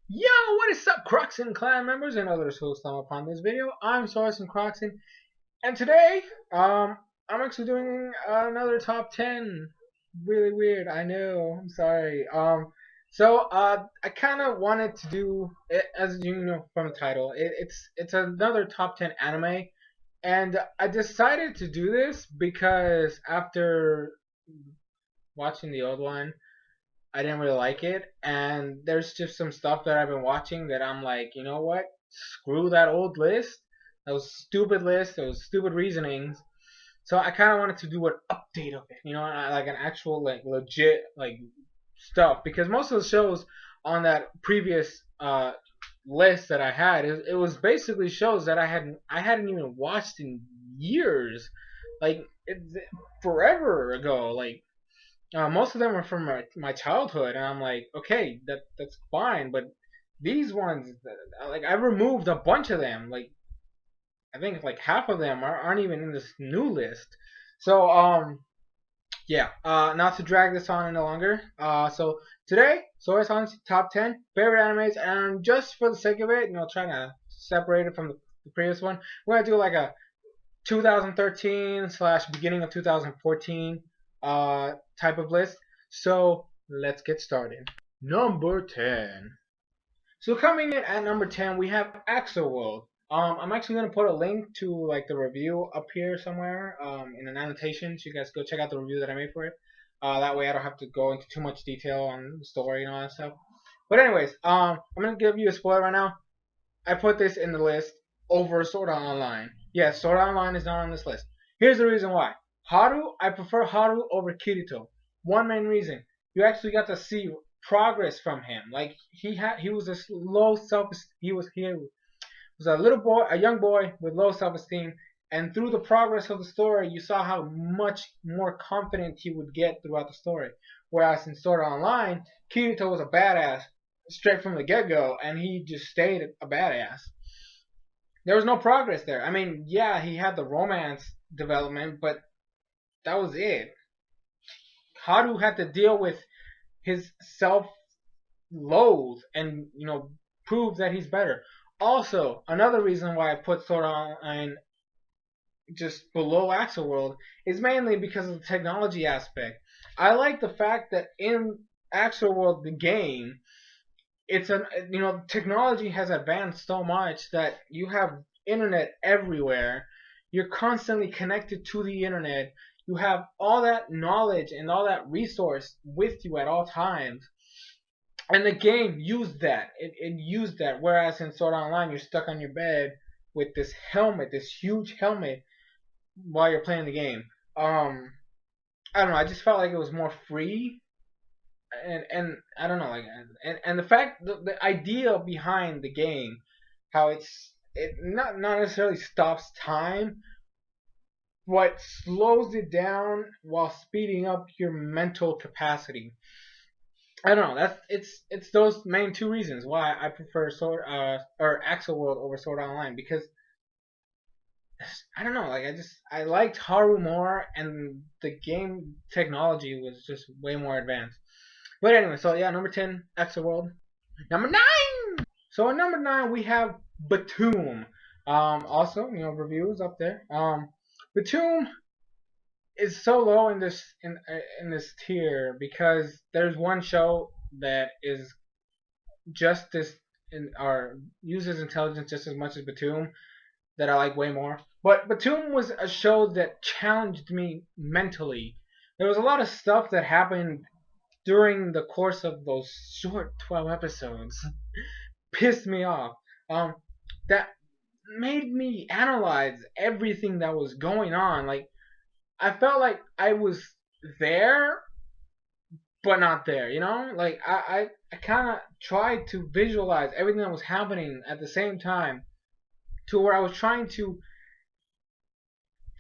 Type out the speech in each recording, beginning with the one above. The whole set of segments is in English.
Yo, what is up, Crockxen clan members and others who stumble upon this video? I'm SoresanCrockxen, and today, I'm actually doing another top 10. Really weird, I know. I'm sorry. I kind of wanted to do it, as you know from the title. It's another top 10 anime, and I decided to do this because after watching the old one, I didn't really like it, and there's just some stuff that I've been watching that I'm like, you know what? Screw that old list. That was stupid list. Those stupid reasonings. So I kind of wanted to do an update of it, like an actual like legit like stuff because most of the shows on that previous list that I had, it was basically shows that I hadn't even watched in years, like forever ago, like most of them are from my childhood, and I'm like, okay, that's fine, but these ones, like I removed a bunch of them. Like I think like half of them aren't even in this new list. So yeah, not to drag this on any longer. So today, Soresan's top 10 favorite animes, and just for the sake of it, trying to separate it from the previous one, we're gonna do like a 2013 slash beginning of 2014 type of list. So let's get started. Number 10. So coming in at number 10, we have World. I'm actually gonna put a link to like the review up here somewhere in an annotation, so you guys go check out the review that I made for it. That way I don't have to go into too much detail on the story and all that stuff. But anyways, I'm gonna give you a spoiler right now. I put this in the list over Sword Art Online. Yes, Sword Art Online is not on this list. Here's the reason why. I prefer Haru over Kirito. One main reason. You actually got to see progress from him. Like he was a low self he was a little boy, a young boy with low self-esteem, and through the progress of the story, you saw how much more confident he would get throughout the story. Whereas in Sword Art Online, Kirito was a badass straight from the get-go, and he just stayed a badass. There was no progress there. I mean, yeah, he had the romance development, but that was it. Haru had to deal with his self-loathe and prove that he's better. Also, another reason why I put Sword Art Online just below World is mainly because of the technology aspect. I like the fact that in World, the game, it's an technology has advanced so much that you have internet everywhere. You're constantly connected to the internet. You have all that knowledge and all that resource with you at all times. And the game used that. It used that. Whereas in Sword Art Online, you're stuck on your bed with this helmet, this huge helmet, while you're playing the game. I don't know. I just felt like it was more free, and I don't know, like, and the fact, the idea behind the game, how it not necessarily stops time, but slows it down while speeding up your mental capacity. I don't know. It's those main two reasons why I prefer Axel World over Sword Online, because I don't know, like I liked Haru more, and the game technology was just way more advanced. But anyway, so yeah, number 10, Axel World. Number 9. So at number 9 we have Batum. Also, reviews up there. Batum is so low in this tier because there's one show that is just this or uses intelligence just as much as Batum, that I like way more. But Batum was a show that challenged me mentally. There was a lot of stuff that happened during the course of those short 12 episodes pissed me off. That made me analyze everything that was going on. Like I felt like I was there but not there, Like I kind of tried to visualize everything that was happening at the same time, to where I was trying to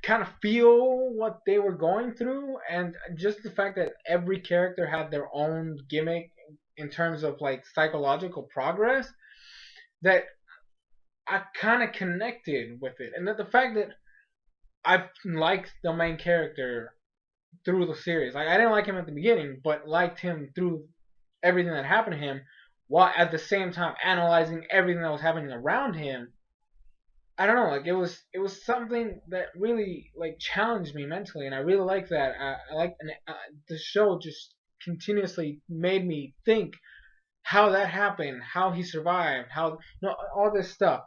kind of feel what they were going through, and just the fact that every character had their own gimmick in terms of like psychological progress, that I kind of connected with it, and that the fact that I liked the main character through the series. Like I didn't like him at the beginning, but liked him through everything that happened to him, while at the same time analyzing everything that was happening around him. I don't know, like it was something that really like challenged me mentally, and I really like that. I like the show just continuously made me think how that happened, how he survived, how all this stuff.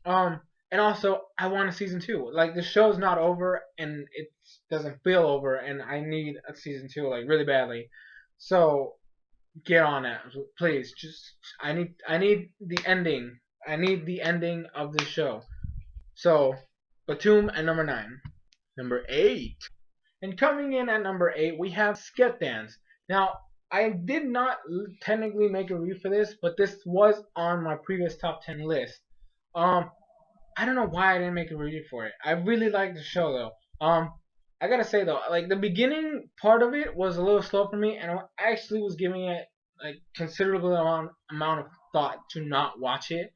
Um, and also I want a season two. Like the show's not over, and it doesn't feel over, and I need a season two like really badly. So get on that, please. Just I need the ending. I need the ending of the show. So, Batum at number 9. Number 8. And coming in at number 8, we have Skit Dance. Now, I did not technically make a review for this, but this was on my previous top 10 list. Um, I don't know why I didn't make a review for it. I really liked the show though. I gotta say though, like the beginning part of it was a little slow for me, and I actually was giving it like considerable amount of thought to not watch it.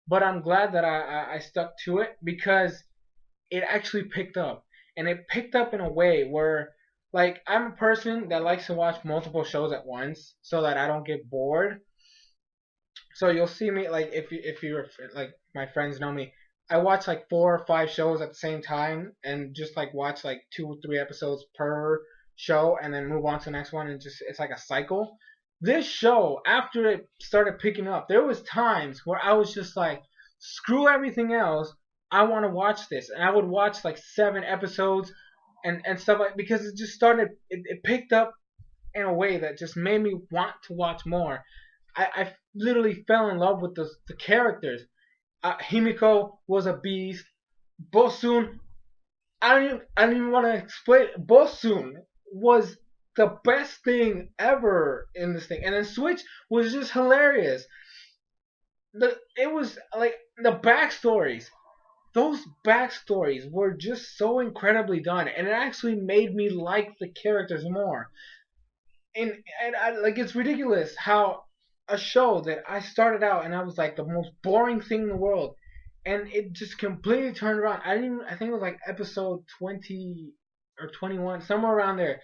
But I'm glad that I stuck to it because it actually picked up, and it picked up in a way where like I'm a person that likes to watch multiple shows at once so that I don't get bored. So you'll see me like if you're like my friends know me, I watch like 4 or 5 shows at the same time and just like watch like 2 or 3 episodes per show and then move on to the next one, and just it's like a cycle. This show, after it started picking up, there was times where I was just like, screw everything else, I want to watch this, and I would watch like 7 episodes and stuff like because it just started it picked up in a way that just made me want to watch more. I literally fell in love with the characters. Himiko was a beast. Bosun, I don't even want to explain. Bosun was the best thing ever in this thing, and then Switch was just hilarious. It was like the backstories. Those backstories were just so incredibly done, and it actually made me like the characters more. And I, like it's ridiculous how a show that I started out and I was like the most boring thing in the world, and it just completely turned around. I didn't. I think it was like episode 20 or 21, somewhere around there.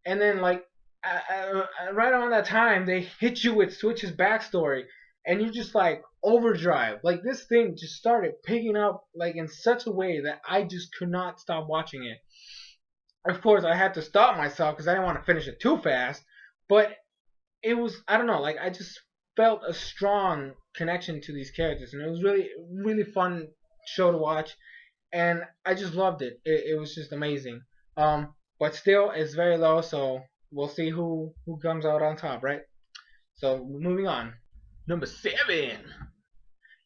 And then like right around that time, they hit you with Switch's backstory, and you just like overdrive. Like this thing just started picking up like in such a way that I just could not stop watching it. Of course, I had to stop myself because I didn't want to finish it too fast. But it was I don't know, like I just felt a strong connection to these characters, and it was really fun show to watch, and I just loved it. It was just amazing. But still, it's very low, so we'll see who comes out on top, right? So moving on, number 7.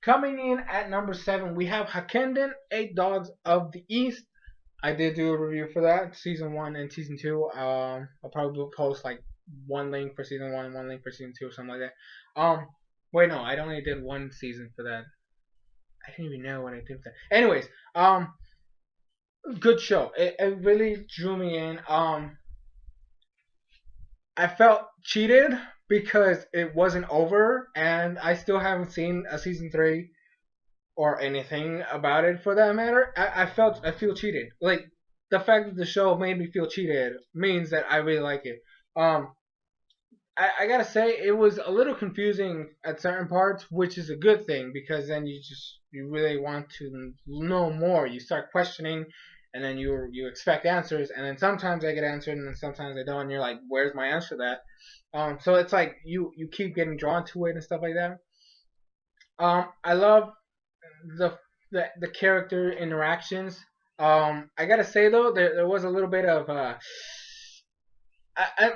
Coming in at number 7, we have Hakenden, Eight Dogs of the East. I did do a review for that, season 1 and season 2. I'll probably post like one link for season 1, one link for season 2, or something like that. Wait, no, I only did one season for that. I didn't even know what I did for that. Anyways, good show. It really drew me in. I felt cheated because it wasn't over, and I still haven't seen a season 3 or anything about it for that matter. I feel cheated. Like the fact that the show made me feel cheated means that I really like it. Um, I gotta say it was a little confusing at certain parts, which is a good thing because then you really want to know more. You start questioning, and then you expect answers, and then sometimes I get answered, and then sometimes I don't. And you're like, where's my answer to that? So it's like you keep getting drawn to it and stuff like that. I love the the character interactions. I gotta say though, there was a little bit of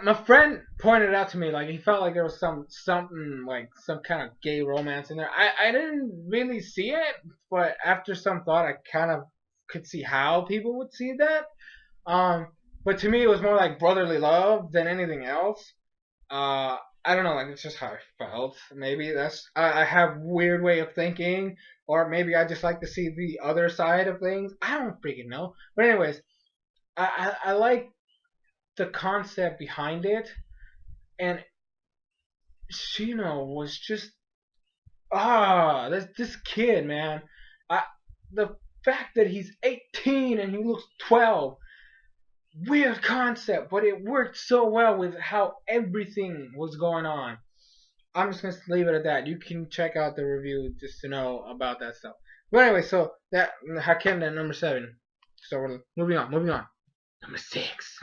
my friend pointed out to me like he felt like there was something like some kind of gay romance in there. I didn't really see it, but after some thought, I kind of could see how people would see that. Um, but to me, it was more like brotherly love than anything else. I don't know, like it's just how I felt. Maybe I have weird way of thinking, or maybe I just like to see the other side of things. I don't freaking know. But anyways, I like the concept behind it, and Shino was just this kid, man. I the fact that he's 18 and he looks 12, weird concept, but it worked so well with how everything was going on. I'm just gonna leave it at that. You can check out the review just to know about that stuff. But anyway, so that Hakim at number 7. So we're moving on. Number 6.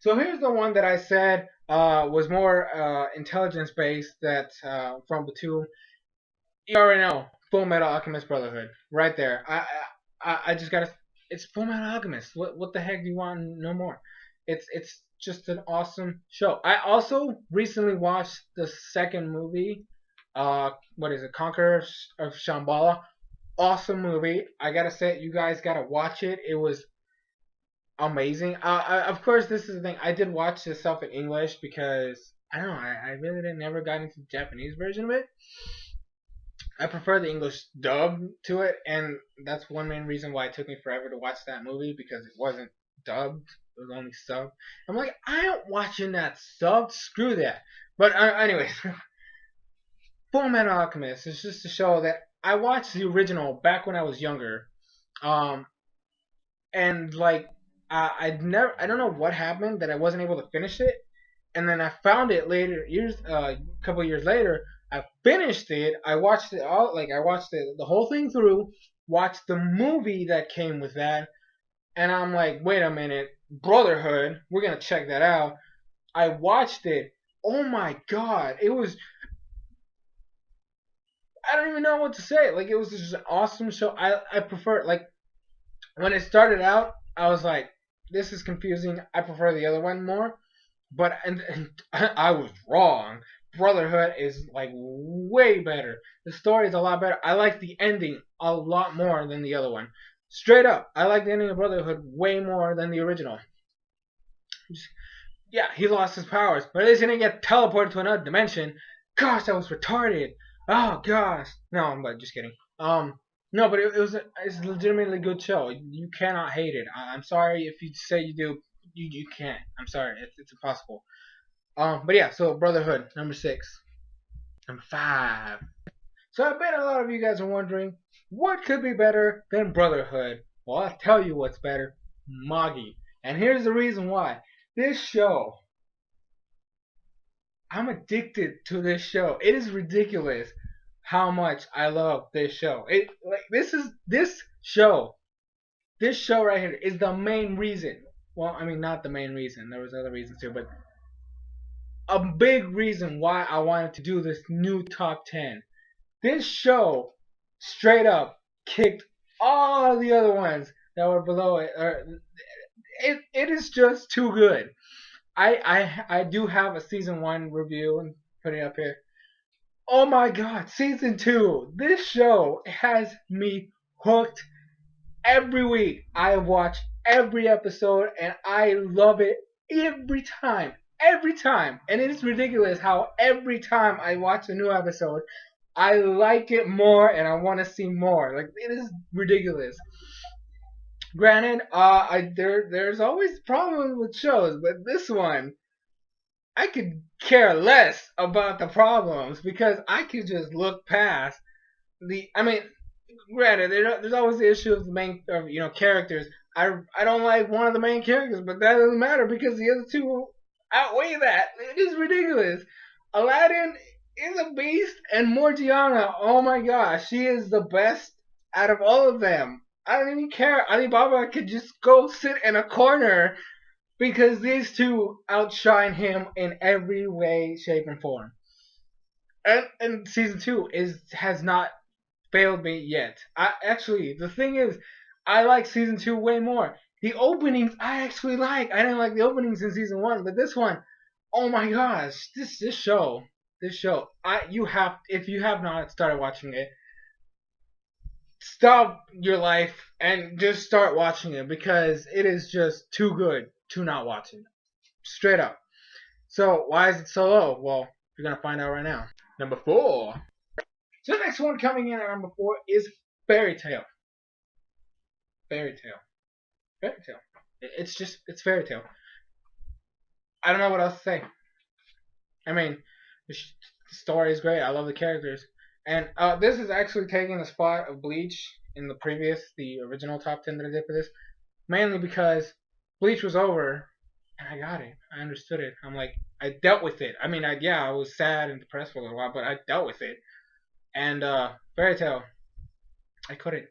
So here's the one that I said was more intelligence based. That from the two. You already know Full Metal Alchemist Brotherhood, right there. I just gotta. It's Full Metal Alchemist. What the heck do you want? No more. It's just an awesome show. I also recently watched the second movie. What is it? Conquerors of Shambhala. Awesome movie. I gotta say, you guys gotta watch it. It was amazing. Of course, this is the thing. I did watch this stuff in English because I don't know. I really didn't never got into the Japanese version of it. I prefer the English dub to it, and that's one main reason why it took me forever to watch that movie because it wasn't dubbed; it was only subbed. I'm like, I ain't watching that subbed. Screw that. But anyways, Full Metal Alchemist is just to show that I watched the original back when I was younger, um, and like I don't know what happened that I wasn't able to finish it, and then I found it later years, a couple years later. I finished it. I watched it all. Like I watched it the whole thing through. Watched the movie that came with that, and I'm like, wait a minute, Brotherhood. We're gonna check that out. I watched it. Oh my god, it was. I don't even know what to say. Like it was just an awesome show. I prefer like when it started out. I was like, this is confusing. I prefer the other one more. But and I was wrong. Brotherhood is like way better. The story is a lot better. I like the ending a lot more than the other one. Straight up, I like the ending of Brotherhood way more than the original. Yeah, he lost his powers, but at least he didn't get teleported to another dimension. Gosh, that was retarded. Oh gosh. No, I'm just kidding. No, but it's a legitimately good show. You cannot hate it. I'm sorry if you say you do. You can't. I'm sorry. It's impossible. But yeah, so Brotherhood, number 6. Number 5. So I bet a lot of you guys are wondering, what could be better than Brotherhood? Well, I'll tell you what's better. Magi. And here's the reason why. This show, I'm addicted to this show. It is ridiculous how much I love this show. This show right here is the main reason. Well, I mean, not the main reason. There was other reasons too, but a big reason why I wanted to do this new top 10. This show straight up kicked all the other ones that were below it. It is just too good. I do have a season 1 review and put it up here. Oh my god, season 2. This show has me hooked every week. I watch every episode and I love it every time. Every time. And it is ridiculous how every time I watch a new episode, I like it more and I want to see more. Like, it is ridiculous. Granted, there's always problems with shows, but this one, I could care less about the problems because I could just look past the. I mean, granted, there's always the issue of the main, characters. I don't like one of the main characters, but that doesn't matter because the other two outweigh that. It is ridiculous. Aladdin is a beast, and Morgiana, oh my gosh, she is the best out of all of them. I don't even care. Alibaba could just go sit in a corner because these two outshine him in every way, shape, and form. And season 2 has not failed me yet. The thing is, I like season 2 way more. The openings I actually like. I didn't like the openings in season 1, but this one, oh my gosh, this show, if you have not started watching it, stop your life and just start watching it because it is just too good to not watch it. Straight up. So why is it so low? Well, you're gonna find out right now. Number 4. So the next one coming in at number 4 is Fairy Tail. Fairy Tail. Fairy Tail. It's Fairy Tail. I don't know what else to say. I mean, the story is great. I love the characters. And this is actually taking the spot of Bleach in the original top 10 that I did for this. Mainly because Bleach was over and I got it. I understood it. I'm like, I dealt with it. I mean, I was sad and depressed for a little while, but I dealt with it. And Fairy Tail, I couldn't.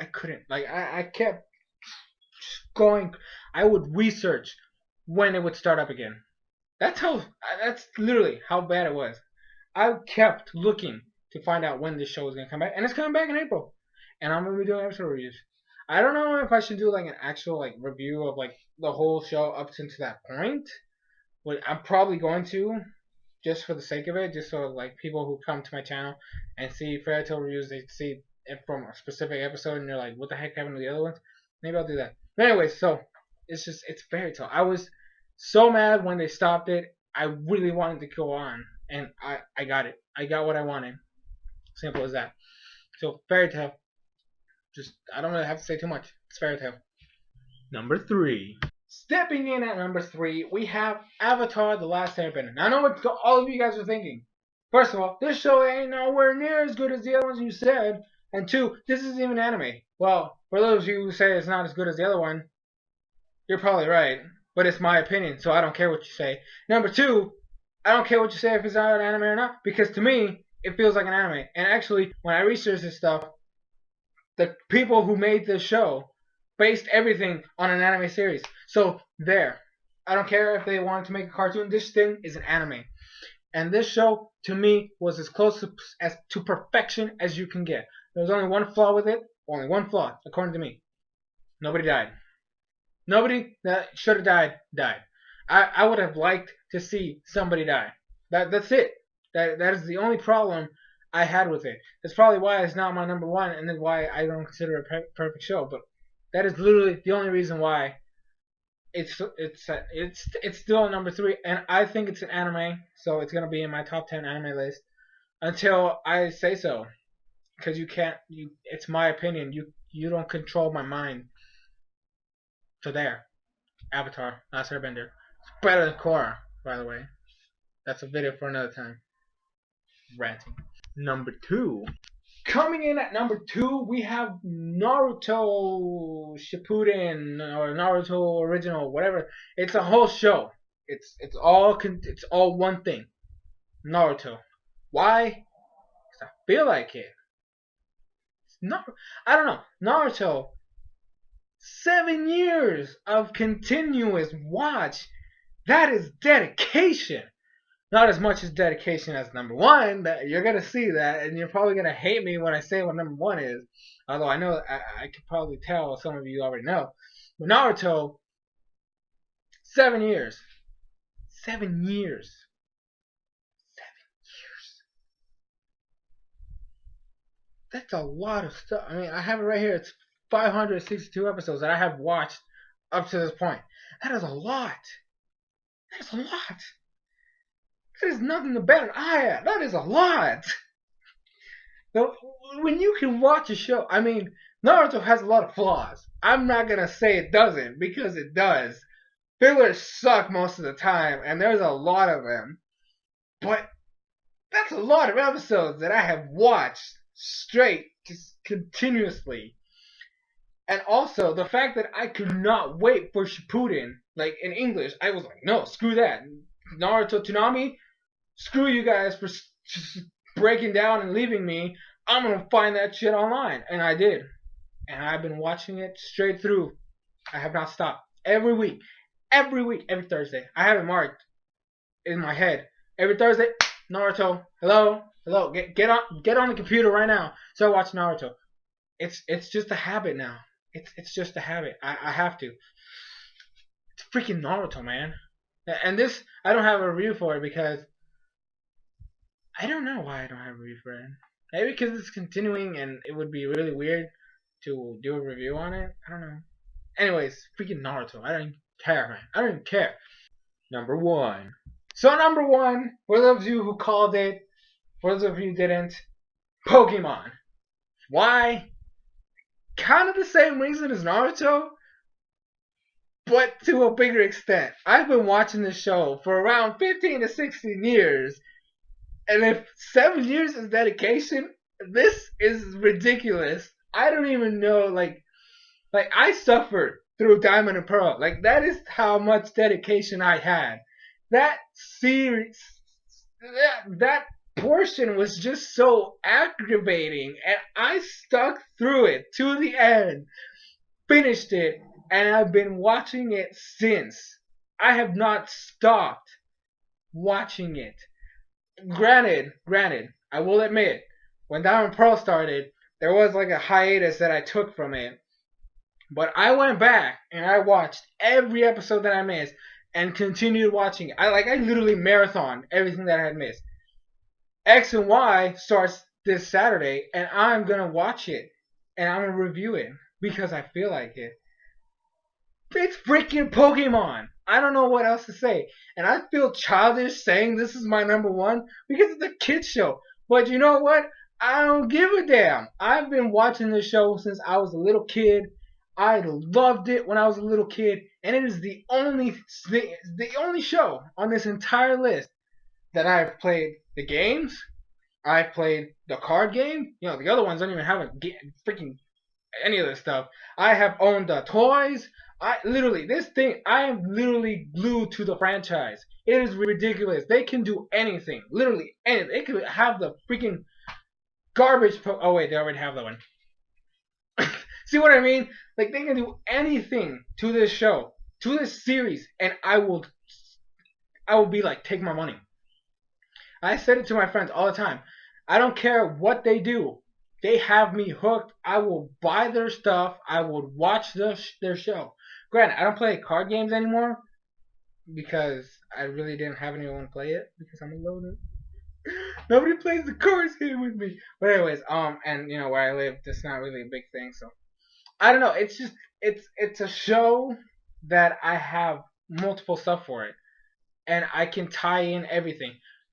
I couldn't. Like I kept going. I would research when it would start up again. That's how. That's literally how bad it was. I kept looking to find out when this show was gonna come back, and it's coming back in April. And I'm gonna be doing episode reviews. I don't know if I should do like an actual like review of like the whole show up to that point. But I'm probably going to, just for the sake of it, just so like people who come to my channel and see Fairy Tail reviews, they see it from a specific episode, and they're like, "What the heck happened to the other ones?" Maybe I'll do that. But anyway, so it's Fairy Tail. I was so mad when they stopped it. I really wanted to go on, and I got it. I got what I wanted. Simple as that. So Fairy Tail. Just I don't really have to say too much. It's Fairy Tail. Number 3. Stepping in at number 3, we have Avatar: The Last Airbender. Now I know what all of you guys are thinking. First of all, this show ain't nowhere near as good as the other ones you said. And 2, this isn't even anime. Well, for those of you who say it's not as good as the other one, you're probably right. But it's my opinion, so I don't care what you say. Number 2, I don't care what you say if it's not an anime or not, because to me, it feels like an anime. And actually, when I researched this stuff, the people who made this show based everything on an anime series. So there. I don't care if they wanted to make a cartoon. This thing is an anime. And this show, to me, was as close to perfection as you can get. There was only one flaw with it. Only one flaw, according to me. Nobody died. Nobody that should have died. I would have liked to see somebody die. That's it. That is the only problem I had with it. That's probably why it's not my number 1, and then why I don't consider it a perfect show. But that is literally the only reason why it's still number 3, and I think it's an anime, so it's gonna be in my top 10 anime list until I say so. Because you can't. It's my opinion. You don't control my mind. So there, Avatar: Last Airbender. It's better than Korra, by the way. That's a video for another time. Ranting. Number 2. Coming in at number 2, we have Naruto Shippuden or Naruto Original, whatever. It's a whole show. It's all one thing. Naruto. Why? Because I feel like it. I don't know. Naruto. 7 years of continuous watch. That is dedication. Not as much as dedication as number 1. That you're gonna see that, and you're probably gonna hate me when I say what number 1 is. Although I know I could probably tell some of you already know. But Naruto, 7 years. 7 years. 7 years. That's a lot of stuff. I mean, I have it right here. It's 562 episodes that I have watched up to this point. That is a lot. That is a lot. That is nothing to bat an eye at. That is a lot. Now, when you can watch a show, I mean, Naruto has a lot of flaws. I'm not gonna say it doesn't, because it does. Fillers suck most of the time, and there's a lot of them. But that's a lot of episodes that I have watched straight, just continuously. And also, the fact that I could not wait for Shippuden, like in English, I was like, no, screw that. Naruto Toonami, screw you guys for breaking down and leaving me. I'm gonna find that shit online, and I did, and I've been watching it straight through. I have not stopped. Every week, every Thursday. I have it marked in my head. Every Thursday, Naruto. Hello, get on the computer right now. So watch Naruto. It's just a habit now. It's just a habit. I have to. It's freaking Naruto, man. And this, I don't have a review for it because I don't know why I don't have a review for it. Maybe because it's continuing and it would be really weird to do a review on it. I don't know. Anyways, freaking Naruto. I don't even care, man. I don't even care. Number 1. So number 1, for those of you who called it, for those of you who didn't, Pokemon. Why? Kind of the same reason as Naruto, but to a bigger extent. I've been watching this show for around 15 to 16 years, and if 7 years is dedication, this is ridiculous. I don't even know, like I suffered through Diamond and Pearl. Like, that is how much dedication I had. That series, that portion was just so aggravating, and I stuck through it to the end, finished it, and I've been watching it since. I have not stopped watching it. Granted, I will admit, when Diamond Pearl started, there was like a hiatus that I took from it. But I went back and I watched every episode that I missed and continued watching it. I literally marathon everything that I had missed. X and Y starts this Saturday, and I'm gonna watch it and I'm gonna review it because I feel like it. It's freaking Pokemon. I don't know what else to say. And I feel childish saying this is my number one because it's a kid's show. But you know what? I don't give a damn. I've been watching this show since I was a little kid. I loved it when I was a little kid, and it is the only show on this entire list that I've played the games. I've played the card game. You know, the other ones don't even have a freaking any of this stuff. I have owned the toys. I am literally glued to the franchise. It is ridiculous. They can do anything. Literally anything. They could have the freaking garbage. Oh wait, they already have that one. See what I mean? Like, they can do anything to this show, to this series, and I will be like, take my money. I said it to my friends all the time. I don't care what they do. They have me hooked. I will buy their stuff. I will watch their show. Granted, I don't play card games anymore because I really didn't have anyone play it because I'm a loner. Nobody plays the cards game with me. But anyways, and you know where I live, that's not really a big thing. So I don't know. It's just it's a show that I have multiple stuff for it, and I can tie in everything.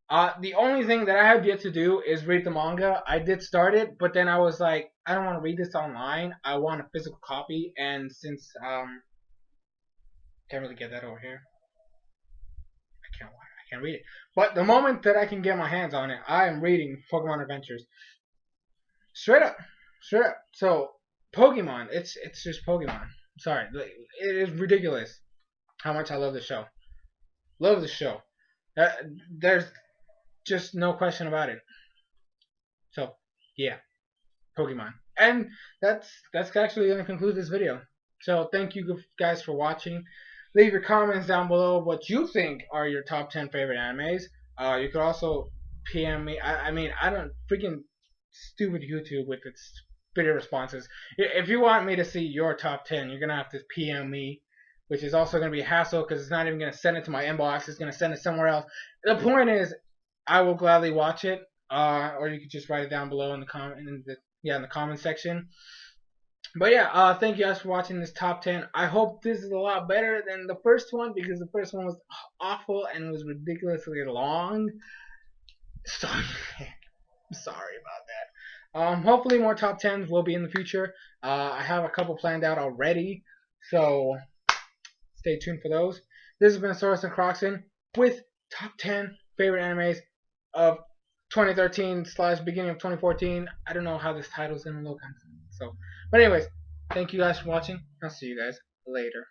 The only thing that I have yet to do is read the manga. I did start it, but then I was like, I don't want to read this online. I want a physical copy, and since can't really get that over here, I can't read it. But the moment that I can get my hands on it, I am reading Pokemon Adventures. Straight up. So Pokemon, it's just Pokemon. I'm sorry, it is ridiculous how much I love the show. Love the show. There's just no question about it. So yeah, Pokemon, and that's actually gonna conclude this video. So thank you guys for watching. Leave your comments down below what you think are your top 10 favorite animes. You could also PM me. I mean, I don't freaking stupid YouTube with its video responses. If you want me to see your top 10, you're gonna have to PM me, which is also gonna be a hassle because it's not even gonna send it to my inbox. It's gonna send it somewhere else. The point is, I will gladly watch it, or you could just write it down below in the comment section. But yeah, thank you guys for watching this top 10. I hope this is a lot better than the first one because the first one was awful and was ridiculously long. So I'm sorry about that. Hopefully more top 10s will be in the future. I have a couple planned out already, so stay tuned for those. This has been SoresanCrockxen with top 10 favorite animes of 2013 / beginning of 2014. I don't know how this title is gonna look. So, but anyways, thank you guys for watching. I'll see you guys later.